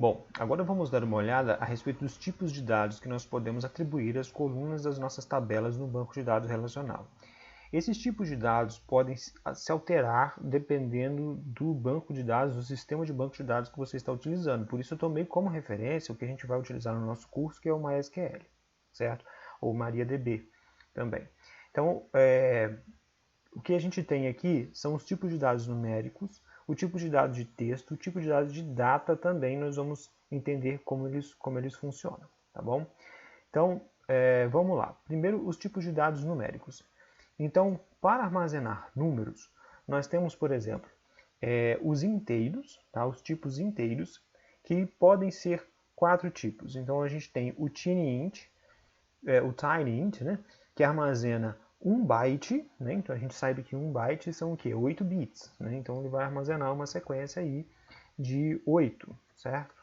Bom, agora vamos dar uma olhada a respeito dos tipos de dados que nós podemos atribuir às colunas das nossas tabelas no banco de dados relacional. Esses tipos de dados podem se alterar dependendo do banco de dados, do sistema de banco de dados que você está utilizando. Por isso eu tomei como referência o que a gente vai utilizar no nosso curso, que é o MySQL, certo? Ou MariaDB também. Então, o que a gente tem aqui são os tipos de dados numéricos, o tipo de dados de texto, o tipo de dados de data também, nós vamos entender como eles funcionam, tá bom? Então, vamos lá. Primeiro, os tipos de dados numéricos. Então, para armazenar números, nós temos, por exemplo, os inteiros, tá? Os tipos inteiros, que podem ser 4 tipos. Então, a gente tem o TinyInt, né? Que armazena 1 byte, né? Então a gente sabe que 1 byte são o quê? 8 bits, né? Então ele vai armazenar uma sequência aí de 8, certo?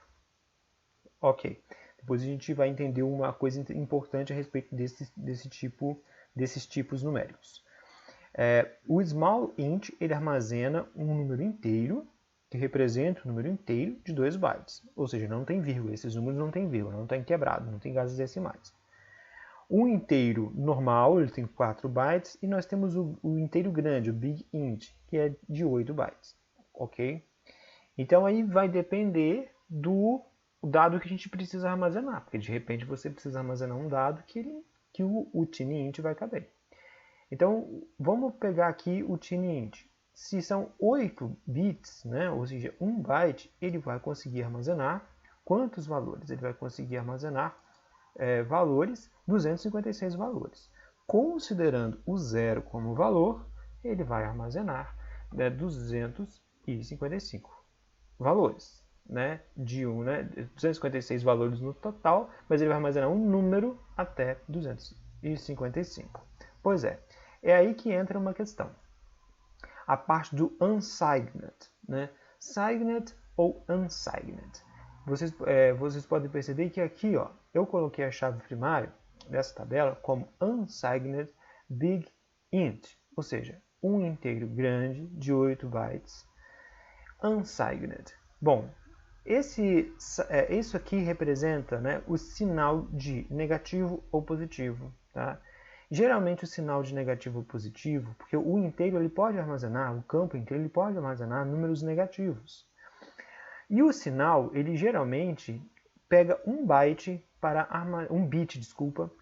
Ok. Depois a gente vai entender uma coisa importante a respeito desses tipos numéricos. O small int ele armazena um número inteiro, que representa um número inteiro de 2 bytes. Ou seja, não tem vírgula, esses números não tem vírgula, não tem quebrado, não tem casas decimais. O inteiro normal, ele tem 4 bytes, e nós temos o inteiro grande, o big int, que é de 8 bytes, ok? Então aí vai depender do dado que a gente precisa armazenar, porque de repente você precisa armazenar um dado que o TinyInt vai caber. Então vamos pegar aqui o TinyInt. Se são 8 bits, né, ou seja, 1 byte, ele vai conseguir armazenar quantos valores? Ele vai conseguir armazenar valores, 256 valores. Considerando o zero como valor, ele vai armazenar 255 valores. Né? 256 valores no total, mas ele vai armazenar um número até 255. Pois é aí que entra uma questão. A parte do unsigned, né? Signed ou unsigned. Vocês podem perceber que aqui, ó, eu coloquei a chave primária dessa tabela como unsigned big int, ou seja, um inteiro grande de 8 bytes, unsigned. Bom, isso aqui representa, né, o sinal de negativo ou positivo, tá? Geralmente o sinal de negativo ou positivo, porque o inteiro ele pode armazenar, o campo inteiro ele pode armazenar números negativos. E o sinal, ele geralmente pega um bit para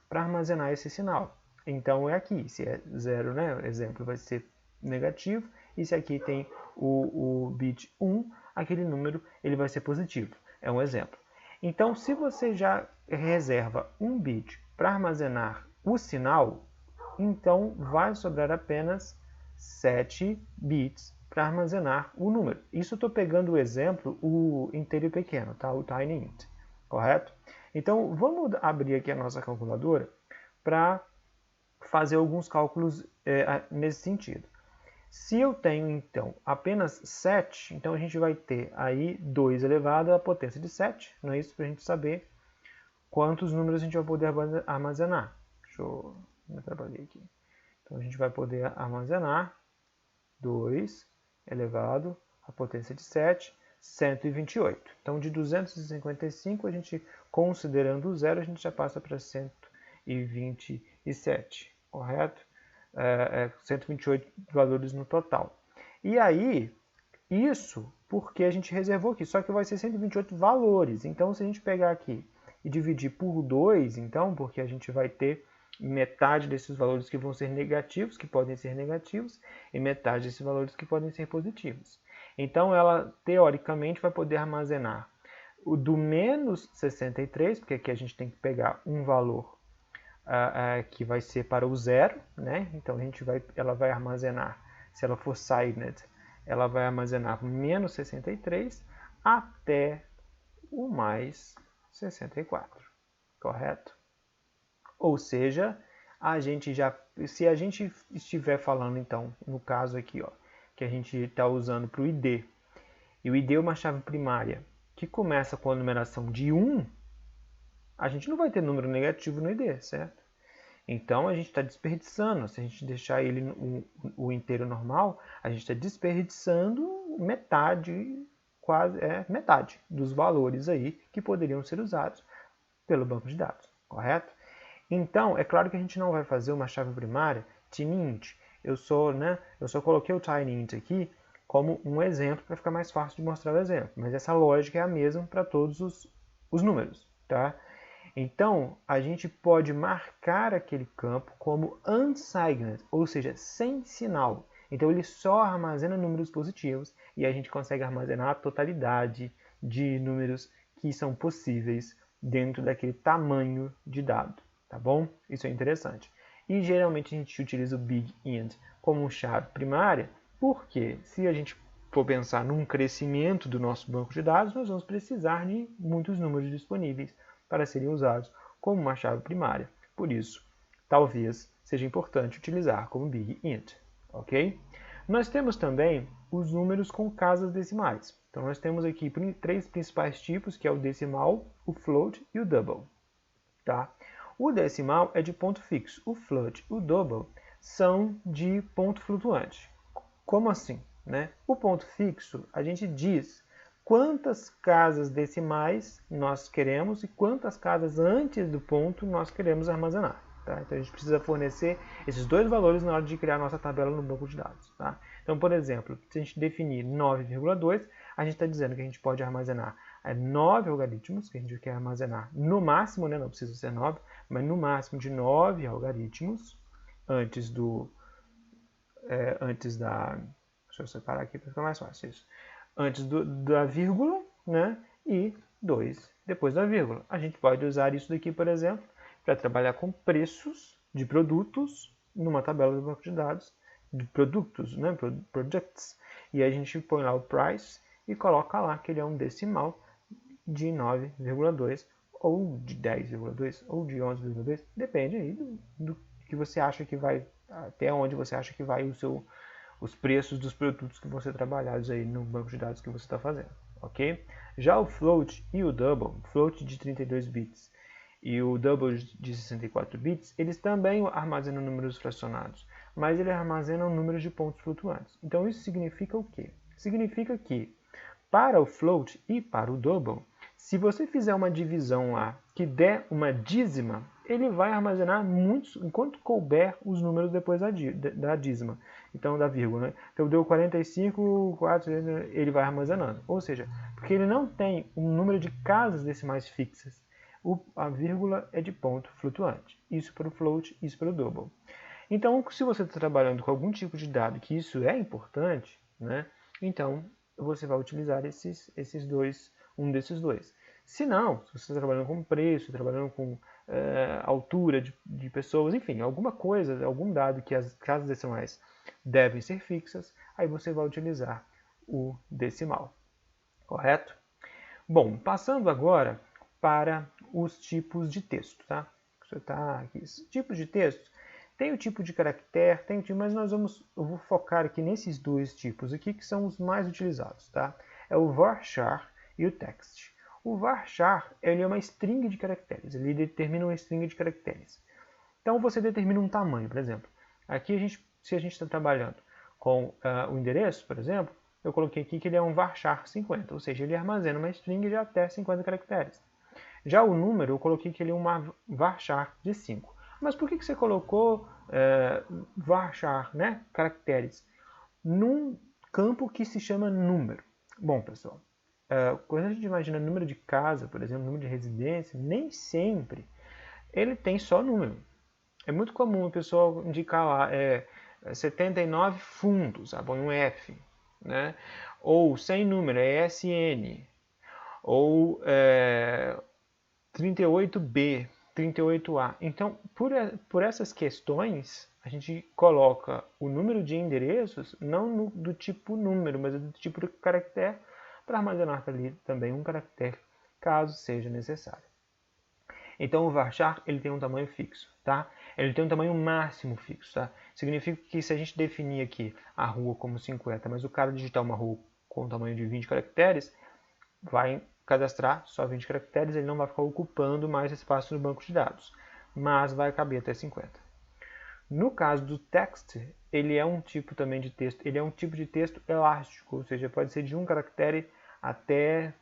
armazenar esse sinal. Então é aqui, se é 0, né, exemplo, vai ser negativo, e se aqui tem o bit 1, aquele número ele vai ser positivo. É um exemplo. Então, se você já reserva um bit para armazenar o sinal, então vai sobrar apenas 7 bits para armazenar o número. Isso eu estou pegando o exemplo, o inteiro pequeno, tá? O TinyInt, correto? Então, vamos abrir aqui a nossa calculadora para fazer alguns cálculos nesse sentido. Se eu tenho, então, apenas 7, então a gente vai ter aí 2 elevado à potência de 7, não é isso? Para a gente saber quantos números a gente vai poder armazenar. Deixa eu me atrapalhar aqui. Então a gente vai poder armazenar 2 elevado à potência de 7, 128. Então de 255, a gente, considerando o zero, a gente já passa para 127, correto? 128 valores no total. E aí, isso porque a gente reservou aqui, só que vai ser 128 valores. Então, se a gente pegar aqui e dividir por 2, então, porque a gente vai ter metade desses valores que vão ser negativos, que podem ser negativos, e metade desses valores que podem ser positivos. Então, ela, teoricamente, vai poder armazenar o do menos 63, porque aqui a gente tem que pegar um valor que vai ser para o zero, né? Então ela vai armazenar, se ela for signed, ela vai armazenar menos 63 até o mais 64, correto? Ou seja, se a gente estiver falando então, no caso aqui, ó, que a gente está usando para o ID, e o ID é uma chave primária que começa com a numeração de 1, a gente não vai ter número negativo no ID, certo? Então a gente está desperdiçando, se a gente deixar ele o inteiro normal, a gente está desperdiçando metade quase metade dos valores aí que poderiam ser usados pelo banco de dados, correto? Então, é claro que a gente não vai fazer uma chave primária tinyInt. Eu só coloquei o tinyInt aqui como um exemplo para ficar mais fácil de mostrar o exemplo, mas essa lógica é a mesma para todos os números, tá? Então, a gente pode marcar aquele campo como unsigned, ou seja, sem sinal. Então, ele só armazena números positivos e a gente consegue armazenar a totalidade de números que são possíveis dentro daquele tamanho de dado, tá bom? Isso é interessante. E geralmente a gente utiliza o BigInt como chave primária, porque se a gente for pensar num crescimento do nosso banco de dados, nós vamos precisar de muitos números disponíveis para serem usados como uma chave primária. Por isso, talvez seja importante utilizar como BigInt, ok? Nós temos também os números com casas decimais. Então, nós temos aqui três principais tipos, que é o decimal, o float e o double. Tá? O decimal é de ponto fixo. O float e o double são de ponto flutuante. Como assim? Né? O ponto fixo, a gente diz quantas casas decimais nós queremos e quantas casas antes do ponto nós queremos armazenar. Tá? Então, a gente precisa fornecer esses dois valores na hora de criar a nossa tabela no banco de dados. Tá? Então, por exemplo, se a gente definir 9,2, a gente está dizendo que a gente pode armazenar 9 algoritmos, que a gente quer armazenar no máximo, né? Não precisa ser 9, mas no máximo de 9 algoritmos antes da... Deixa eu separar aqui para ficar mais fácil isso. Antes da vírgula, né? E 2 depois da vírgula. A gente pode usar isso daqui, por exemplo, para trabalhar com preços de produtos numa tabela do banco de dados de produtos, né? Products. E aí a gente põe lá o price e coloca lá que ele é um decimal de 9,2 ou de 10,2 ou de 11,2. Depende aí do que você acha que vai, até onde você acha que vai os preços dos produtos que vão ser trabalhados aí no banco de dados que você está fazendo, ok? Já o float e o double, float de 32 bits e o double de 64 bits, eles também armazenam números fracionados, mas eles armazenam números de pontos flutuantes. Então isso significa o quê? Significa que para o float e para o double, se você fizer uma divisão lá que der uma dízima, ele vai armazenar muitos, enquanto couber os números depois da dízima. Então, da vírgula. Né? Então, deu 45, 4, ele vai armazenando. Ou seja, porque ele não tem um número de casas decimais fixas. A vírgula é de ponto flutuante. Isso para o float, isso para o double. Então, se você está trabalhando com algum tipo de dado que isso é importante, né? Então você vai utilizar esses dois, um desses dois. Se não, se você está trabalhando com preço, trabalhando com altura de pessoas, enfim, alguma coisa, algum dado que as casas decimais devem ser fixas, aí você vai utilizar o decimal, correto? Bom, passando agora para os tipos de texto, tá? Você tá aqui. Tipos de texto, tem o tipo de caractere, tem o tipo, mas eu vou focar aqui nesses dois tipos aqui que são os mais utilizados, tá? É o varchar e o text. O varchar, ele é uma string de caracteres, ele determina uma string de caracteres. Então você determina um tamanho, por exemplo. Aqui se a gente está trabalhando com o endereço, por exemplo, eu coloquei aqui que ele é um varchar 50, ou seja, ele armazena uma string de até 50 caracteres. Já o número, eu coloquei que ele é uma varchar de 5. Mas por que você colocou varchar, né, caracteres, num campo que se chama número? Bom, pessoal, quando a gente imagina número de casa, por exemplo, número de residência, nem sempre ele tem só número. É muito comum o pessoal indicar lá 79 fundos, põe um F, né? Ou sem número, é SN, ou 38B, 38A. Então, por essas questões, a gente coloca o número de endereços não do tipo número, mas do tipo caractere, para armazenar ali também um caractere, caso seja necessário. Então, o varchar ele tem um tamanho fixo, tá? Ele tem um tamanho máximo fixo, tá? Significa que se a gente definir aqui a rua como 50, mas o cara digitar uma rua com um tamanho de 20 caracteres, vai cadastrar só 20 caracteres, ele não vai ficar ocupando mais espaço no banco de dados, mas vai caber até 50. No caso do text, ele é um tipo também de texto, ele é um tipo de texto elástico, ou seja, pode ser de um caractere até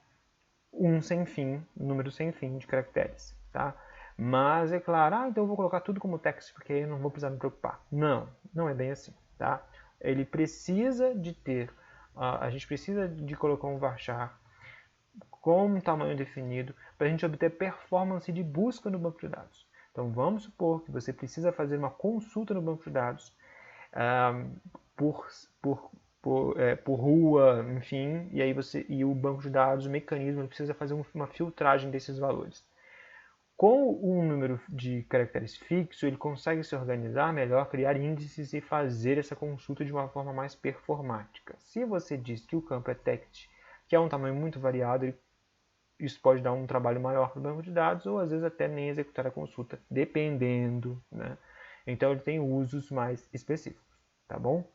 um sem fim, um número sem fim de caracteres, tá? Mas é claro, então eu vou colocar tudo como text porque eu não vou precisar me preocupar. Não, não é bem assim, tá? Ele precisa de ter, a gente precisa de colocar um varchar com um tamanho definido para a gente obter performance de busca no banco de dados. Então vamos supor que você precisa fazer uma consulta no banco de dados por, por rua, enfim, e aí o banco de dados, o mecanismo, precisa fazer uma filtragem desses valores. Com um número de caracteres fixo, ele consegue se organizar melhor, criar índices e fazer essa consulta de uma forma mais performática. Se você diz que o campo é text, que é um tamanho muito variado, isso pode dar um trabalho maior para o banco de dados, ou às vezes até nem executar a consulta, dependendo, né? Então ele tem usos mais específicos, tá bom?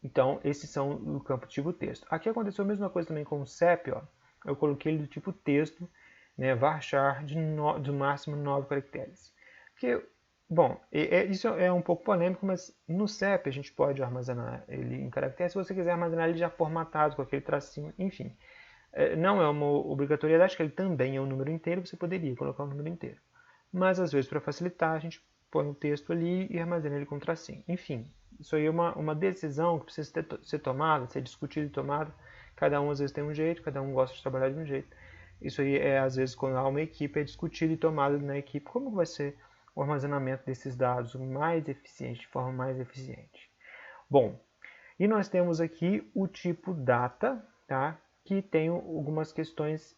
Então esses são o campo tipo texto. Aqui aconteceu a mesma coisa também com o CEP, ó. Eu coloquei ele do tipo texto, né, varchar de máximo 9 caracteres. Porque, bom, isso é um pouco polêmico, mas no CEP a gente pode armazenar ele em caracteres, se você quiser armazenar ele já formatado, com aquele tracinho, enfim. Não é uma obrigatoriedade, que ele também é um número inteiro, você poderia colocar um número inteiro. Mas, às vezes, para facilitar, a gente põe o texto ali e armazena ele com tracinho. Enfim, isso aí é uma decisão que precisa ser tomada, ser discutida e tomada. Cada um, às vezes, tem um jeito, cada um gosta de trabalhar de um jeito. Isso aí às vezes, quando há uma equipe, é discutido e tomado na equipe como vai ser o armazenamento desses dados mais eficiente, de forma mais eficiente. Bom, e nós temos aqui o tipo data, tá? Que tem algumas questões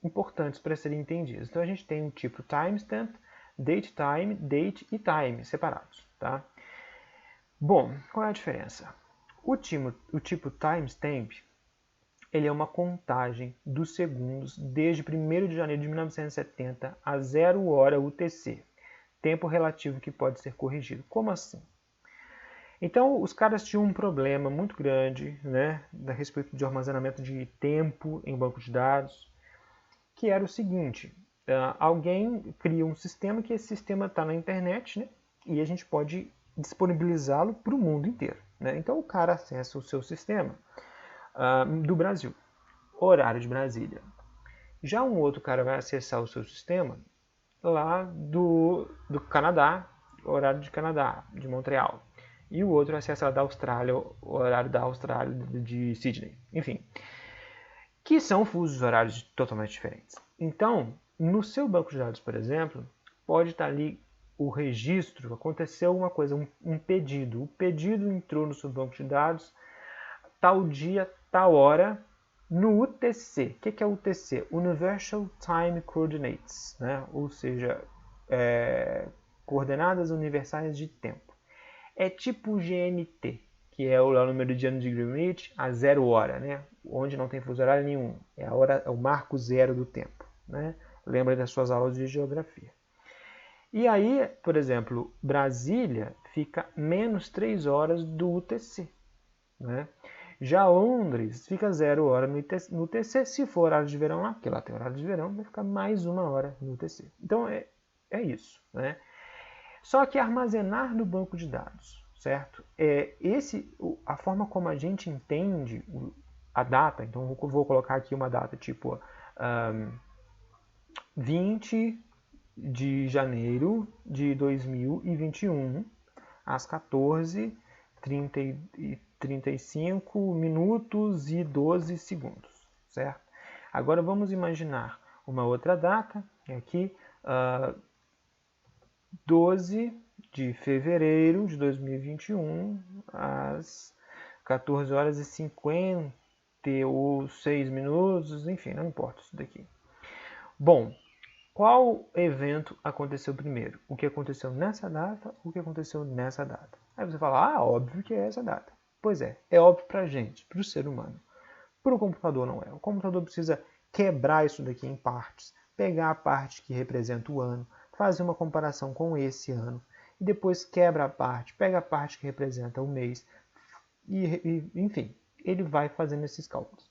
importantes para serem entendidas. Então a gente tem o tipo timestamp, datetime, date e time separados, tá? Bom, qual é a diferença? O tipo timestamp, ele é uma contagem dos segundos desde 1º de janeiro de 1970 a 0 hora UTC, tempo relativo que pode ser corrigido. Como assim? Então, os caras tinham um problema muito grande, né, a respeito de armazenamento de tempo em banco de dados, que era o seguinte: alguém cria um sistema que esse sistema está na internet, né, e a gente pode disponibilizá-lo para o mundo inteiro. Né? Então, o cara acessa o seu sistema do Brasil, horário de Brasília. Já um outro cara vai acessar o seu sistema lá do Canadá, horário de Canadá, de Montreal. E o outro acessa da Austrália, o horário da Austrália, de Sydney. Enfim, que são fusos horários totalmente diferentes. Então, no seu banco de dados, por exemplo, pode estar ali o registro, aconteceu uma coisa, um pedido. O pedido entrou no seu banco de dados, tal dia, tal hora, no UTC. O que é UTC? Universal Time Coordinates, né? Ou seja, coordenadas universais de tempo. É tipo GMT, que é o meridiano de Greenwich, a 0 hora, né? Onde não tem fuso horário nenhum. É o marco zero do tempo. Né? Lembra das suas aulas de geografia. E aí, por exemplo, Brasília fica menos 3 horas do UTC. Né? Já Londres fica 0 hora no UTC. Se for horário de verão lá, porque lá tem horário de verão, vai ficar mais 1 hora no UTC. Então é isso. Né? Só que armazenar no banco de dados, certo? A forma como a gente entende a data, então eu vou colocar aqui uma data tipo 20 de janeiro de 2021, às 14h35 minutos e 12 segundos, certo? Agora vamos imaginar uma outra data, aqui 12 de fevereiro de 2021, às 14 horas e 56 minutos, enfim, não importa isso daqui. Bom, qual evento aconteceu primeiro? O que aconteceu nessa data ou o que aconteceu nessa data? Aí você fala, óbvio que é essa data. Pois é óbvio pra gente, pro ser humano. Para o computador não é. O computador precisa quebrar isso daqui em partes, pegar a parte que representa o ano, fazer uma comparação com esse ano, e depois quebra a parte, pega a parte que representa o mês, enfim, ele vai fazendo esses cálculos.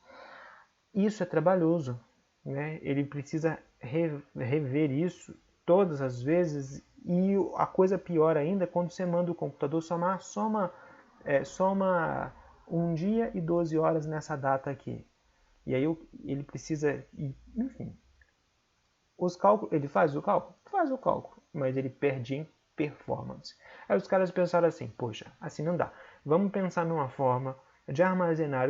Isso é trabalhoso, né? Ele precisa rever isso todas as vezes, e a coisa pior ainda é quando você manda o computador soma 1 dia e 12 horas nessa data aqui. E aí ele precisa, enfim, os cálculos, ele faz o cálculo? Faz o cálculo, mas ele perde em performance. Aí os caras pensaram assim, poxa, assim não dá. Vamos pensar numa forma de armazenar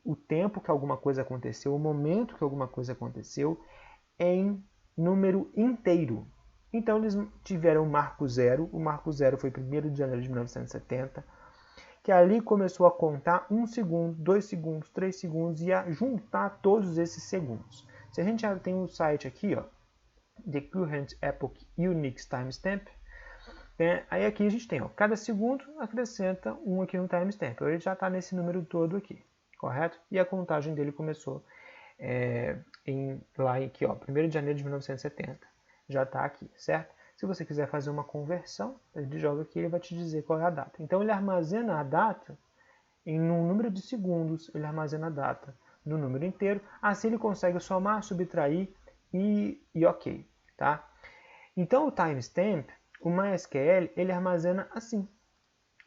o tempo que alguma coisa aconteceu, o momento que alguma coisa aconteceu, em número inteiro. Então eles tiveram o marco zero. O marco zero foi 1º de janeiro de 1970, que ali começou a contar 1 segundo, 2 segundos, 3 segundos e a juntar todos esses segundos. Se a gente já tem um site aqui, ó, The Current Epoch Unix Timestamp, né? Aí aqui a gente tem, ó, cada segundo acrescenta 1 aqui no timestamp. Ele já está nesse número todo aqui, correto? E a contagem dele começou lá aqui, ó, 1º de janeiro de 1970. Já está aqui, certo? Se você quiser fazer uma conversão, ele joga aqui e ele vai te dizer qual é a data. Então ele armazena a data em um número de segundos, ele armazena a data no número inteiro. Assim ele consegue somar, subtrair e ok, tá? Então o timestamp, o MySQL, ele armazena assim.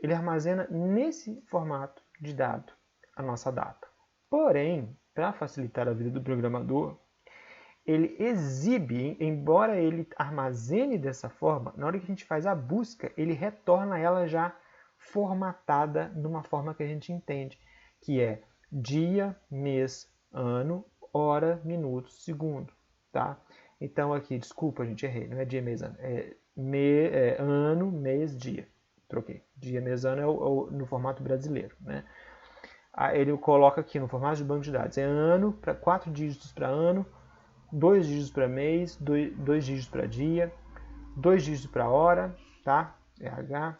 Ele armazena nesse formato de dado a nossa data. Porém, para facilitar a vida do programador, ele exibe, embora ele armazene dessa forma, na hora que a gente faz a busca, ele retorna ela já formatada de uma forma que a gente entende, que é dia, mês, ano, hora, minuto, segundo, tá? Então aqui, desculpa, gente, errei, não é dia, mês, ano, é ano, mês, dia. Troquei. Dia, mês, ano é no formato brasileiro, né? Ele coloca aqui no formato de banco de dados, é ano, para 4 dígitos para ano, 2 dígitos para mês, 2 dígitos para dia, 2 dígitos para hora, tá? RH,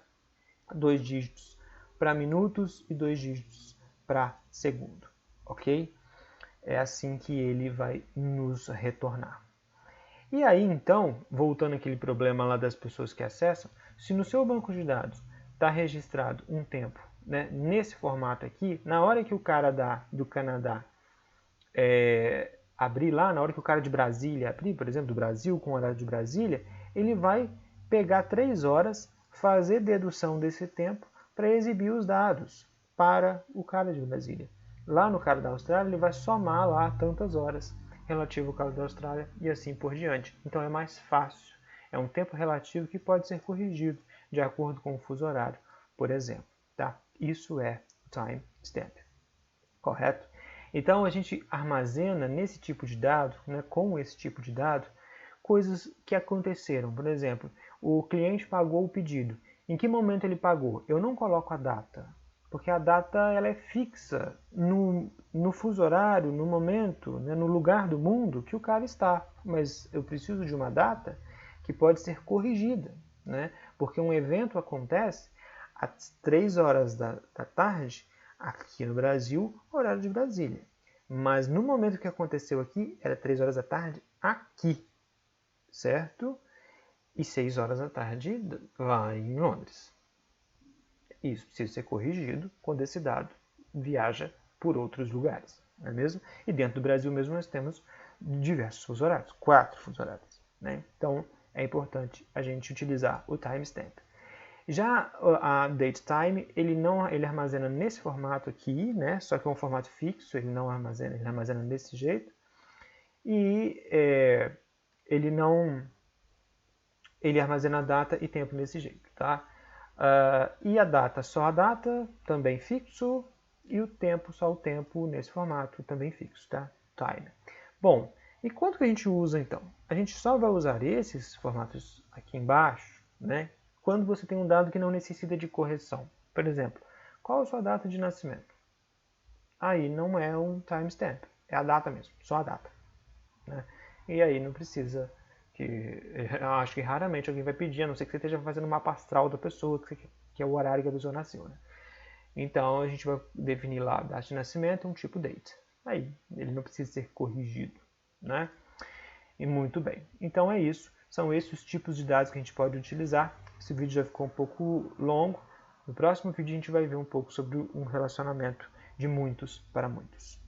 2 dígitos para minutos e 2 dígitos para segundo, ok? É assim que ele vai nos retornar. E aí, então, voltando àquele problema lá das pessoas que acessam, se no seu banco de dados está registrado um tempo, né, nesse formato aqui, na hora que o cara do Canadá abrir lá, na hora que o cara de Brasília abrir, por exemplo, do Brasil com o horário de Brasília, ele vai pegar 3 horas, fazer dedução desse tempo para exibir os dados para o cara de Brasília. Lá no cara da Austrália, ele vai somar lá tantas horas relativo ao cara da Austrália e assim por diante. Então é mais fácil. É um tempo relativo que pode ser corrigido de acordo com o fuso horário, por exemplo. Tá? Isso é timestamp. Correto? Então a gente armazena nesse tipo de dado, né, com esse tipo de dado, coisas que aconteceram. Por exemplo, o cliente pagou o pedido. Em que momento ele pagou? Eu não coloco a data, porque a data ela é fixa no fuso horário, no momento, né, no lugar do mundo que o cara está. Mas eu preciso de uma data que pode ser corrigida, né? Porque um evento acontece às 3 horas da tarde, aqui no Brasil, horário de Brasília. Mas no momento que aconteceu aqui, era 3 horas da tarde aqui, certo? E 6 horas da tarde lá em Londres. Isso precisa ser corrigido quando esse dado viaja por outros lugares, não é mesmo? E dentro do Brasil mesmo nós temos diversos fusos horários, 4 fusos horários, né? Então é importante a gente utilizar o timestamp. Já a datetime, ele armazena nesse formato aqui, né? Só que é um formato fixo, ele armazena desse jeito. E ele armazena data e tempo desse jeito, tá? E a data, só a data, também fixo, e o tempo, só o tempo nesse formato, também fixo, tá? Time. Bom, e quanto que a gente usa então? A gente só vai usar esses formatos aqui embaixo, né? Quando você tem um dado que não necessita de correção. Por exemplo, qual a sua data de nascimento? Aí não é um timestamp, é a data mesmo, só a data, né? E aí não precisa eu acho que raramente alguém vai pedir, a não ser que você esteja fazendo um mapa astral da pessoa, que é o horário que a pessoa nasceu, né? Então a gente vai definir lá a data de nascimento, um tipo date. Aí ele não precisa ser corrigido, né? E muito bem. Então é isso. São esses os tipos de dados que a gente pode utilizar. Esse vídeo já ficou um pouco longo. No próximo vídeo a gente vai ver um pouco sobre um relacionamento de muitos para muitos.